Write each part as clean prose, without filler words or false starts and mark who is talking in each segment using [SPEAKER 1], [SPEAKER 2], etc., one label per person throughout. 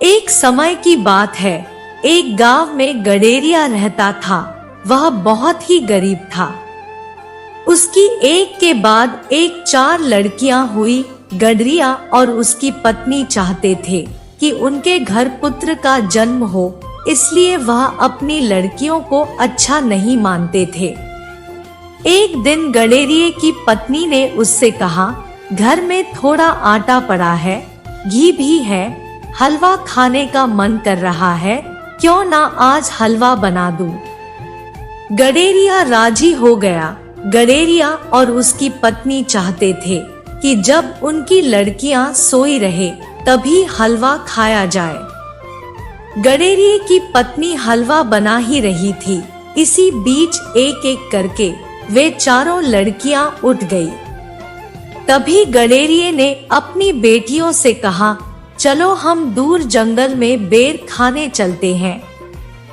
[SPEAKER 1] एक समय की बात है, एक गांव में गडेरिया रहता था। वह बहुत ही गरीब था। उसकी एक के बाद एक 4 लड़कियां हुई। गडरिया और उसकी पत्नी चाहते थे कि उनके घर पुत्र का जन्म हो, इसलिए वह अपनी लड़कियों को अच्छा नहीं मानते थे। एक दिन गडेरिये की पत्नी ने उससे कहा, घर में थोड़ा आटा पड़ा है, घी भी है, हलवा खाने का मन कर रहा है, क्यों ना आज हलवा बना दूं? गडेरिया राजी हो गया। गडेरिया और उसकी पत्नी चाहते थे कि जब उनकी लड़कियां सोई रहे तभी हलवा खाया जाए। गडेरिये की पत्नी हलवा बना ही रही थी। इसी बीच एक एक करके वे चारों लड़कियां उठ गई। तभी गडेरिये ने अपनी बेटियों से कहा, चलो हम दूर जंगल में बेर खाने चलते हैं।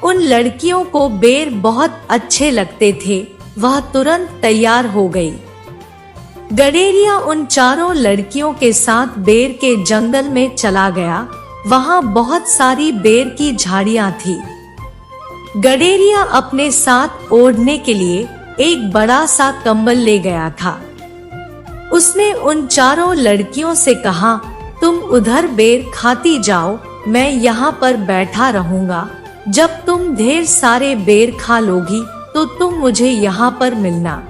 [SPEAKER 1] उन लड़कियों को बेर बहुत अच्छे लगते थे। वह तुरंत तैयार हो गई। गडेरिया उन चारों लड़कियों के साथ बेर के जंगल में चला गया। वहां बहुत सारी बेर की झाड़ियां थी। गडेरिया अपने साथ ओढ़ने के लिए एक बड़ा सा कंबल ले गया था। उसने उन चारों लड़कियों से कहा, तुम उधर बेर खाती जाओ, मैं यहाँ पर बैठा रहूंगा। जब तुम ढेर सारे बेर खा लोगी तो तुम मुझे यहाँ पर मिलना।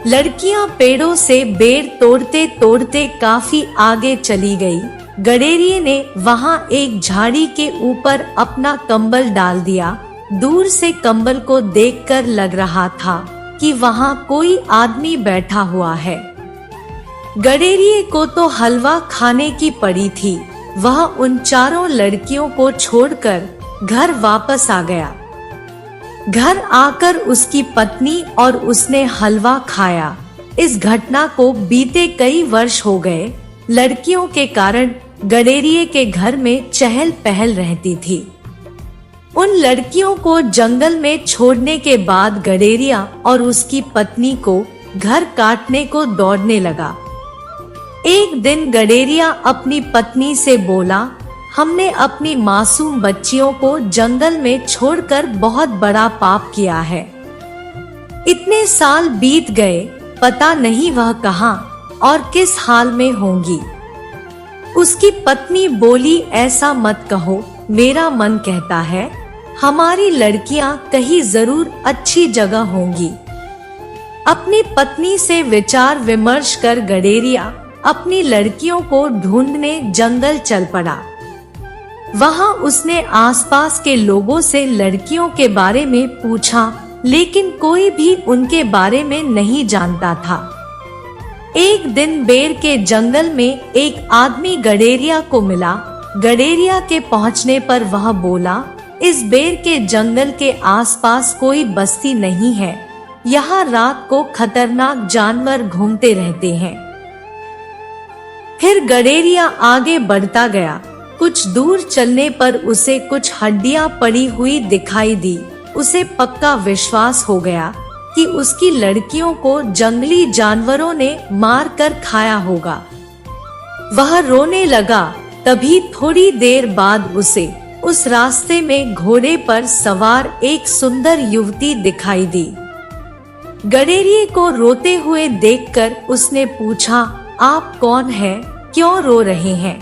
[SPEAKER 1] लड़कियां पेड़ों से बेर तोड़ते तोड़ते काफी आगे चली गई। गडेरिये ने वहां एक झाड़ी के ऊपर अपना कंबल डाल दिया। दूर से कंबल को देखकर लग रहा था कि वहां कोई आदमी बैठा हुआ है। गडेरिये को तो हलवा खाने की पड़ी थी। वह उन चारों लड़कियों को छोड़कर घर वापस आ गया। घर आकर उसकी पत्नी और उसने हलवा खाया। इस घटना को बीते कई वर्ष हो गए। लड़कियों के कारण गडेरिये के घर में चहल पहल रहती थी। उन लड़कियों को जंगल में छोड़ने के बाद गडेरिया और उसकी पत्नी को घर काटने को दौड़ने लगा। एक दिन गडेरिया अपनी पत्नी से बोला, हमने अपनी मासूम बच्चियों को जंगल में छोड़कर बहुत बड़ा पाप किया है। इतने साल बीत गए, पता नहीं वह कहां और किस हाल में होंगी। उसकी पत्नी बोली, ऐसा मत कहो, मेरा मन कहता है हमारी लड़कियां कहीं जरूर अच्छी जगह होंगी। अपनी पत्नी से विचार विमर्श कर गडेरिया अपनी लड़कियों को ढूंढने जंगल चल पड़ा। वहां उसने आसपास के लोगों से लड़कियों के बारे में पूछा, लेकिन कोई भी उनके बारे में नहीं जानता था। एक दिन बेर के जंगल में एक आदमी गडेरिया को मिला। गडेरिया के पहुंचने पर वह बोला, इस बेर के जंगल के आसपास कोई बस्ती नहीं है। यहाँ रात को खतरनाक जानवर घूमते रहते हैं। फिर गडेरिया आगे बढ़ता गया। कुछ दूर चलने पर उसे कुछ हड्डियां पड़ी हुई दिखाई दी। उसे पक्का विश्वास हो गया कि उसकी लड़कियों को जंगली जानवरों ने मार कर खाया होगा। वह रोने लगा। तभी थोड़ी देर बाद उसे उस रास्ते में घोड़े पर सवार एक सुंदर युवती दिखाई दी। गडेरिये को रोते हुए देखकर उसने पूछा, आप कौन हैं? क्यों रो रहे हैं?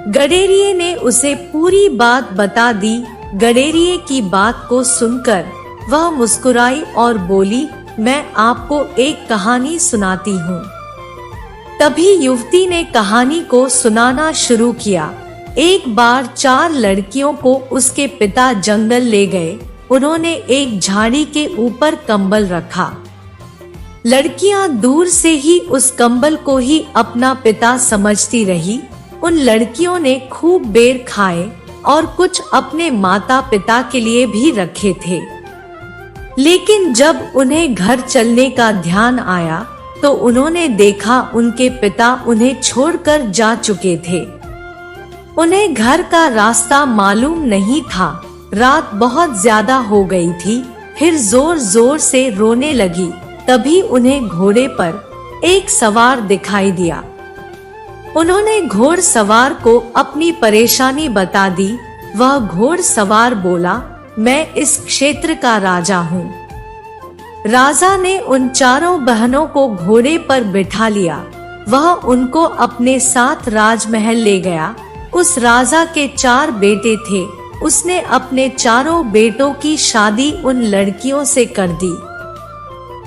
[SPEAKER 1] गडेरिये ने उसे पूरी बात बता दी। गडेरिये की बात को सुनकर वह मुस्कुराई और बोली, मैं आपको एक कहानी सुनाती हूँ। तभी युवती ने कहानी को सुनाना शुरू किया। एक बार 4 लड़कियों को उसके पिता जंगल ले गए। उन्होंने एक झाड़ी के ऊपर कंबल रखा। लड़कियां दूर से ही उस कंबल को ही अपना पिता समझती रही। उन लड़कियों ने खूब बेर खाए और कुछ अपने माता पिता के लिए भी रखे थे। लेकिन जब उन्हें घर चलने का ध्यान आया तो उन्होंने देखा उनके पिता उन्हें छोड़कर जा चुके थे। उन्हें घर का रास्ता मालूम नहीं था। रात बहुत ज्यादा हो गई थी। फिर जोर जोर से रोने लगी। तभी उन्हें घोड़े पर एक सवार दिखाई दिया। उन्होंने घोड़सवार को अपनी परेशानी बता दी। वह घोड़सवार बोला, मैं इस क्षेत्र का राजा हूँ। राजा ने उन चारों बहनों को घोड़े पर बिठा लिया। वह उनको अपने साथ राजमहल ले गया। उस राजा के 4 बेटे थे। उसने अपने चारों बेटों की शादी उन लड़कियों से कर दी।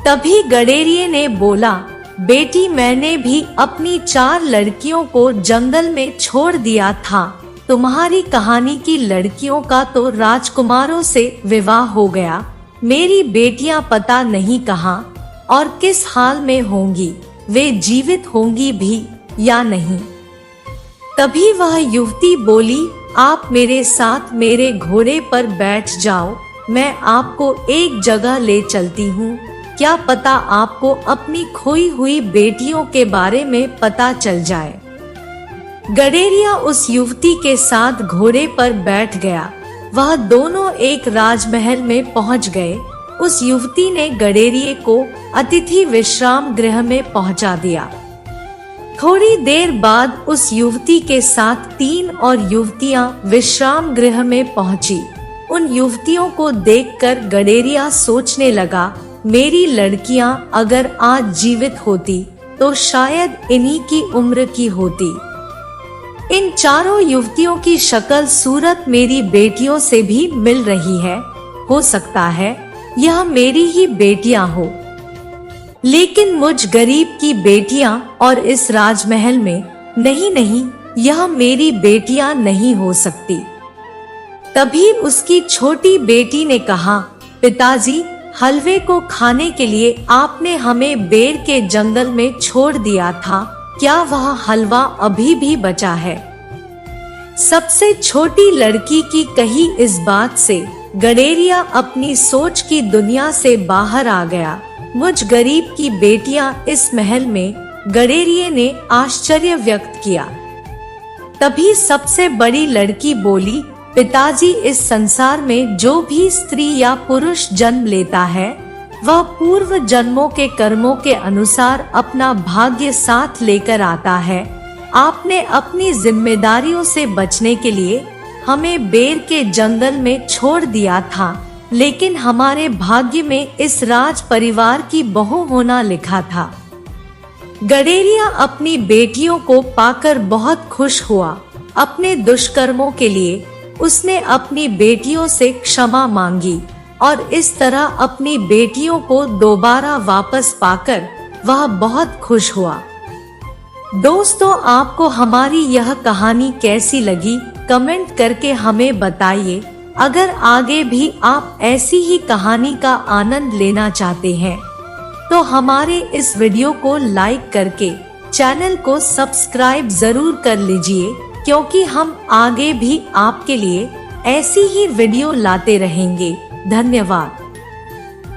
[SPEAKER 1] तभी गडेरिये ने बोला, बेटी, मैंने भी अपनी 4 लड़कियों को जंगल में छोड़ दिया था। तुम्हारी कहानी की लड़कियों का तो राजकुमारों से विवाह हो गया। मेरी बेटियां पता नहीं कहाँ और किस हाल में होंगी, वे जीवित होंगी भी या नहीं। तभी वह युवती बोली, आप मेरे साथ मेरे घोड़े पर बैठ जाओ, मैं आपको एक जगह ले चलती हूँ। क्या पता आपको अपनी खोई हुई बेटियों के बारे में पता चल जाए। गडेरिया उस युवती के साथ घोड़े पर बैठ गया। वह दोनों एक राजमहल में पहुंच गए। उस युवती ने गडेरिये को अतिथि विश्राम गृह में पहुंचा दिया। थोड़ी देर बाद उस युवती के साथ 3 और युवतियां विश्राम गृह में पहुंची। उन युवतियों को देखकर गडेरिया सोचने लगा, मेरी लड़कियां अगर आज जीवित होती तो शायद इन्हीं की उम्र की होती। इन चारों युवतियों की शक्ल सूरत मेरी बेटियों से भी मिल रही है। हो सकता है यह मेरी ही बेटियां हो, लेकिन मुझ गरीब की बेटियां और इस राजमहल में नहीं, यह मेरी बेटियां नहीं हो सकती। तभी उसकी छोटी बेटी ने कहा, पिताजी, हलवे को खाने के लिए आपने हमें बेर के जंगल में छोड़ दिया था, क्या वह हलवा अभी भी बचा है? सबसे छोटी लड़की की कही इस बात से गडेरिया अपनी सोच की दुनिया से बाहर आ गया। मुझ गरीब की बेटियां इस महल में, गडेरिये ने आश्चर्य व्यक्त किया। तभी सबसे बड़ी लड़की बोली, पिताजी, इस संसार में जो भी स्त्री या पुरुष जन्म लेता है वह पूर्व जन्मों के कर्मों के अनुसार अपना भाग्य साथ लेकर आता है। आपने अपनी जिम्मेदारियों से बचने के लिए हमें बेर के जंगल में छोड़ दिया था, लेकिन हमारे भाग्य में इस राज परिवार की बहू होना लिखा था। गडेरिया अपनी बेटियों को पाकर बहुत खुश हुआ। अपने दुष्कर्मों के लिए उसने अपनी बेटियों से क्षमा मांगी और इस तरह अपनी बेटियों को दोबारा वापस पाकर वह बहुत खुश हुआ। दोस्तों, आपको हमारी यह कहानी कैसी लगी कमेंट करके हमें बताइए। अगर आगे भी आप ऐसी ही कहानी का आनंद लेना चाहते हैं तो हमारे इस वीडियो को लाइक करके चैनल को सब्सक्राइब जरूर कर लीजिए, क्योंकि हम आगे भी आपके लिए ऐसी ही वीडियो लाते रहेंगे। धन्यवाद।